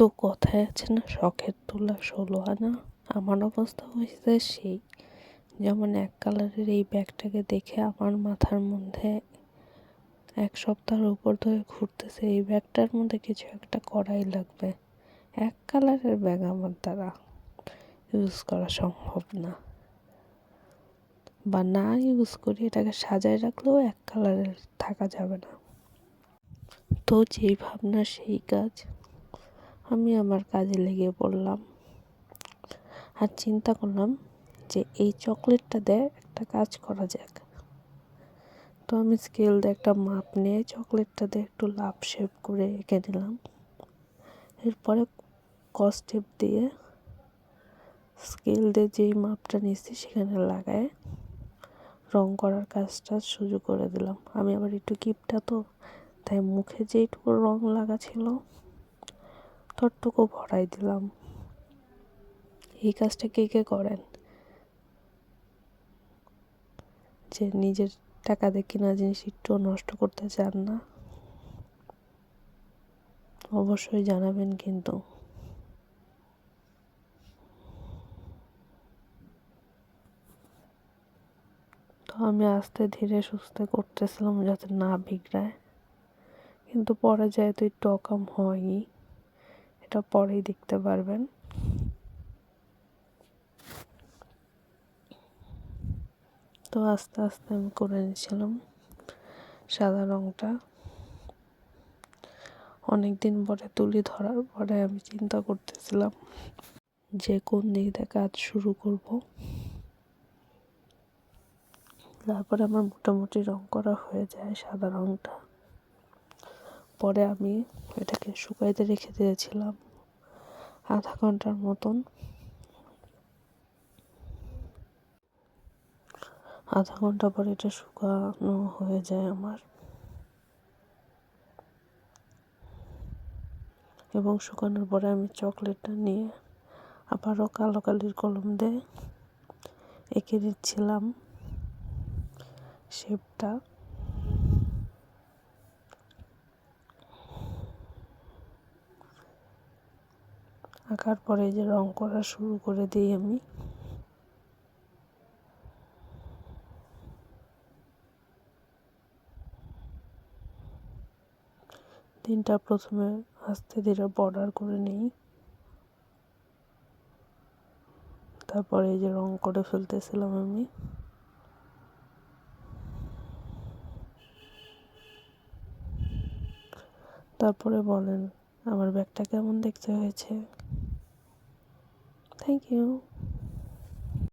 তো কথায় আছে না, শখের তোলা 16 আনা। আমার অবস্থা হয়েছে সেই, যেমন এক কালারের এই ব্যাগটাকে দেখে আমার মাথার মধ্যে এক সপ্তাহের উপর ধরে ঘুরতেছে এই ব্যাগটার মধ্যে কিছু একটা করাই লাগবে। এক কালারের ব্যাগ আমার দ্বারা ইউজ করা সম্ভব না, বা না ইউজ করি এটাকে সাজায় রাখলেও এক কালারের থাকা যাবে না। তো যেই ভাবনা সেই কাজ, আমি আমার কাজে লেগে পড়লাম আর চিন্তা করলাম যে এই চকলেটটা দিয়ে একটা কাজ করা যাক। তো আমি স্কেল দিয়ে একটা মাপ নিয়ে চকলেটটা দিয়ে একটু লাভ শেপ করে এঁকে দিলাম। এরপরে কস্টেপ দিয়ে স্কেল দিয়ে যেই মাপটা নিচ্ছি সেখানে লাগায় রং করার কাজটা শুরু করে দিলাম। আমি আবার একটু কিপটা, তো তাই মুখে যেইটুকু রং লাগা ছিল ততটুকু ভরাই দিলাম। এই কাজটা কে কে করেন, যে নিজের টাকা দিয়ে কেনা জিনিস একটু নষ্ট করতে চান না? অবশ্যই জানাবেন কিন্তু। তো আমি আস্তে ধীরে সুস্থে করতেছিলাম যাতে না বিগড়ায়, কিন্তু পরে যেহেতু একটু অকাম হয়ই, এটা পরেই দেখতে পারবেন। তো আস্তে আস্তে আমি করে নিয়েছিলাম সাদা রঙটা। অনেকদিন পরে তুলি ধরার পরে আমি চিন্তা করতেছিলাম যে কোন দিক দিয়ে কাজ শুরু করব। তারপরে আমার মোটামুটি রং করা হয়ে যায় সাদা রঙটা। পরে আমি এটাকে শুকাইতে রেখে দিয়েছিলাম আধা ঘন্টার মতন। আধা ঘন্টা পরে এটা শুকানো হয়ে যায় আমার, এবং শুকানোর পরে আমি চকলেটটা নিয়ে আবারও কালো কালির কলম দিয়ে এঁকে দিচ্ছিলাম শেপটা। আঁকার পরে যে রং করা শুরু করে দিই আমি। তিনটা প্রথমে আস্তে ধীরে বর্ডার করে নিই, তারপরে এই যে রং করে ফেলতেছিলাম আমি। তারপরে বলেন আমার ব্যাগটা কেমন দেখতে হয়েছে। Thank you.